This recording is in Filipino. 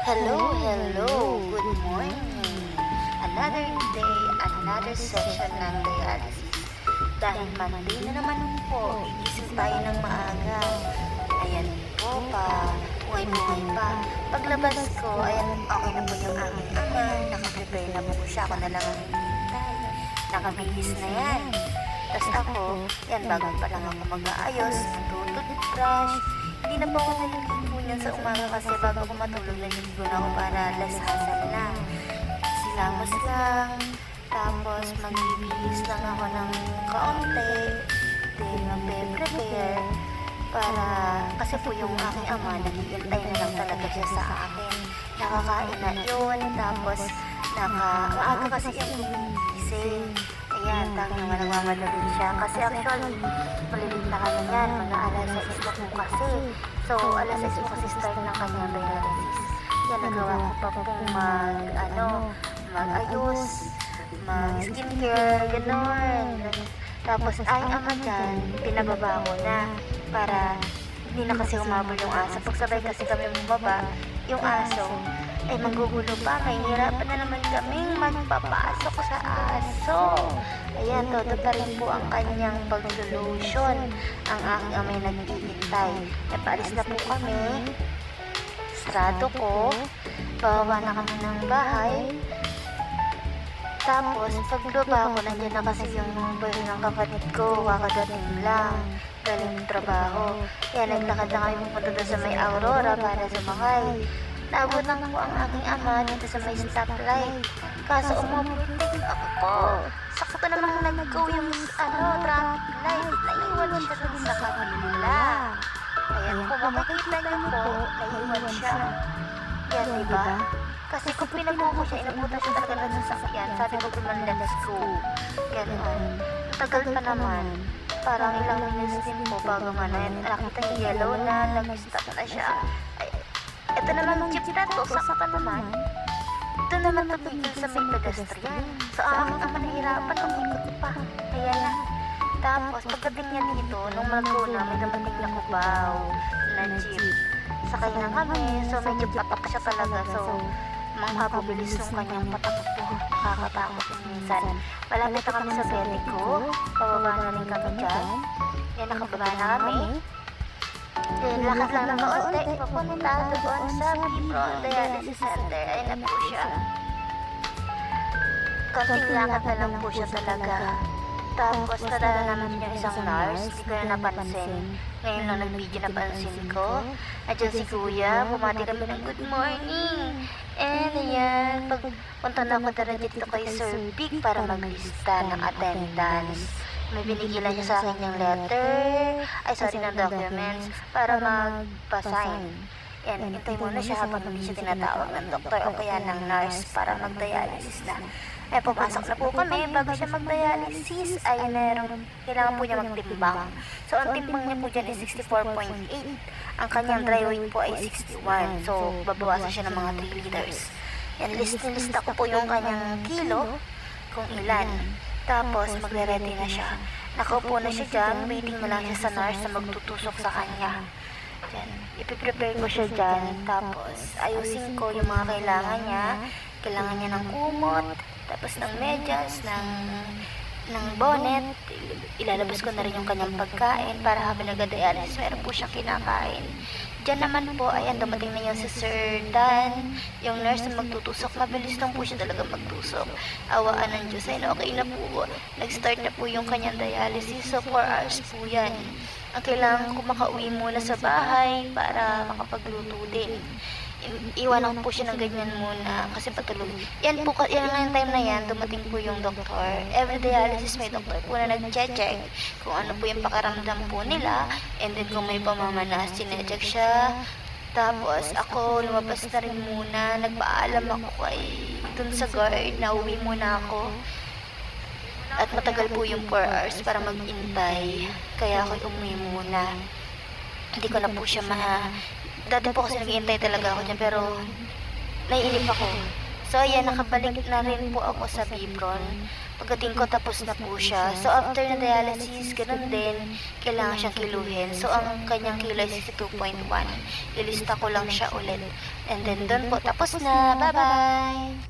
Hello, good morning. Another day, another session ng dialysis. Dahil Monday na naman po, igising tayo ng maaga. Ayan po pa, buhay-buhay pa. Paglabas ko, ayan, okay na po yung aking ama. Nakaprepare na po siya, ako na lang ang hinihintay. Nakabihis na yan. Tapos ako, yan, bago pa lang ako mag-aayos, matututbrush. Hindi na po ako naliligo niyan sa umaga kasi bago ako matulog, naliligo na ako para less hassle na. Silamos lang, tapos magbibihis lang ako ng kaunti, then magpe-prepare para, kasi po yung aking ama, naghihintay na lang talaga siya sa akin. Nakakain na yun, tapos maaga kasi yung gumising. Ayan, talagang nagmamadali siya. Kasi actually, malilit na kanya yan. Mga alas 6 na po kasi. So, alas 6 po kasi start ng kanyang dialysis. Yan, nagawa ko pa pong mag-ayos, mag-skincare, gano'n. Tapos, ay ama dyan, pinababa ko na para hindi na kasi umabol yung aso. Pagsabay kasi kami bumaba, yung aso, ay magugulo pa, may hirapan na naman kaming magpapasok sa aso. Ayan, todo pa rin po ang kanyang pag-solution. Ang aking amay naghihintay. Napaalis na po kami. Sarado ko. Bawa na kami ng bahay. Tapos, paglaba ko, nandiyan na kasi yung boy ng kapatid ko. Kakadating lang. Galing trabaho. Kaya naglakad na kami pupunta doon sa may Aurora para sumakay. Naabutan ko ang aking ama dito sa may stoplight. Kaso umubutik ako. Sakto namang nag-go yung traffic light. Naiwan siya dun sa kabila. Ayan, kung makikita niyo po, naiwan siya. Yan, diba? Kasi kung pinago ko siya, inabutan siya talaga ng sasakyan. Sabi ko naman, let's go. Ganon. Tagal pa naman. Parang ilang minutes din po bago nakita yung yellow na, nag-stop na siya. Ito naman jeep na to, sakta naman. Ito naman tumigil sa may pedestrian. So aking ama nahirapan, umikot pa. Ayan na. Tapos pagdating niya dito, nung mag-una, may dumating na kubaw na jeep. Sakay na kami, so medyo patak siya talaga. So mangkapabilis ng kanyang patakbo. Nakakatakot yung minsan. Malapit na kami sa bete ko. Pababa na rin kami dyan. Yan, nakababa na kami. Then, lakas lang ng kaunti, papunta doon sa Bipron Dialysis Center. Ayun na po siya. Konting lakad na lang po siya talaga. Tapos, nadala namin yung isang nurse, hindi ko na napansin. Ngayon lang nag-video napansin ko. Nandiyan si Kuya, bumati kami ng good morning. And ayan, pagpunta na ako dito kay Sir Big para maglista ng attendance. May binigilan niya sa akin yung letter, ng documents, para magpa-sign. Yan, hintay muna siya habang hindi siya tinatawag ng doktor o kaya ng nurse para mag-dialysis na. Eh, pumasok na po kami, bago siya mag-dialysis, ay kailangan po niya magtimbang. So, ang timbang niya po dyan ay 64.8. Ang kanyang dry weight po ay 61. So, babawasan siya ng mga 3 liters. Yan, lista ko po yung kanyang kilo, kung ilan. Tapos, magre-ready na siya. Nakaupo na siya dyan, waiting mo lang siya sa nurse na magtutusok sa kanya. Dyan, ipiprepare ko siya dyan. Tapos, ayusin ko yung mga kailangan niya. Kailangan niya ng kumot, tapos ng medyas, ng bonnet. Ilalabas ko na rin yung kanyang pagkain para habang nag-dialysis, meron po siyang kinakain. Diyan naman po, ayan, dumating na yung si Sir Dan, yung nurse na magtutusok. Mabilis lang po siya talaga magtusok. Awaan ng Diyos, ayun, okay na po. Nag-start na po yung kanyang dialysis, so 4 hours po yan. Ang kailangan ko makauwi muna sa bahay para makapagluto din. Iwanan po siya ng ganyan muna kasi patulog. Yan po, yan ang time na yan, dumating po yung doktor. Every dialysis may doktor po na nag-check kung ano po yung pakaramdam po nila. And then kung may pamamanas, sinecheck siya. Tapos ako, lumabas na rin muna. Nagpaalam ako dun sa guard na uwi muna ako. At matagal po yung 4 hours para mag-intay. Kaya ako umuwi muna. Hindi ko na po siya dati po kasi nag-iintay talaga ako dyan, pero naiinip ako. So, So ayan, nakabalik na rin po ako sa Bibron. Pagdating ko, tapos na po siya. So after na dialysis, ganun din, kailangan siyang kiluhin. So ang kanyang kilo ay 62.1. Ilista ko lang siya ulit. And then doon po, tapos na. Bye-bye!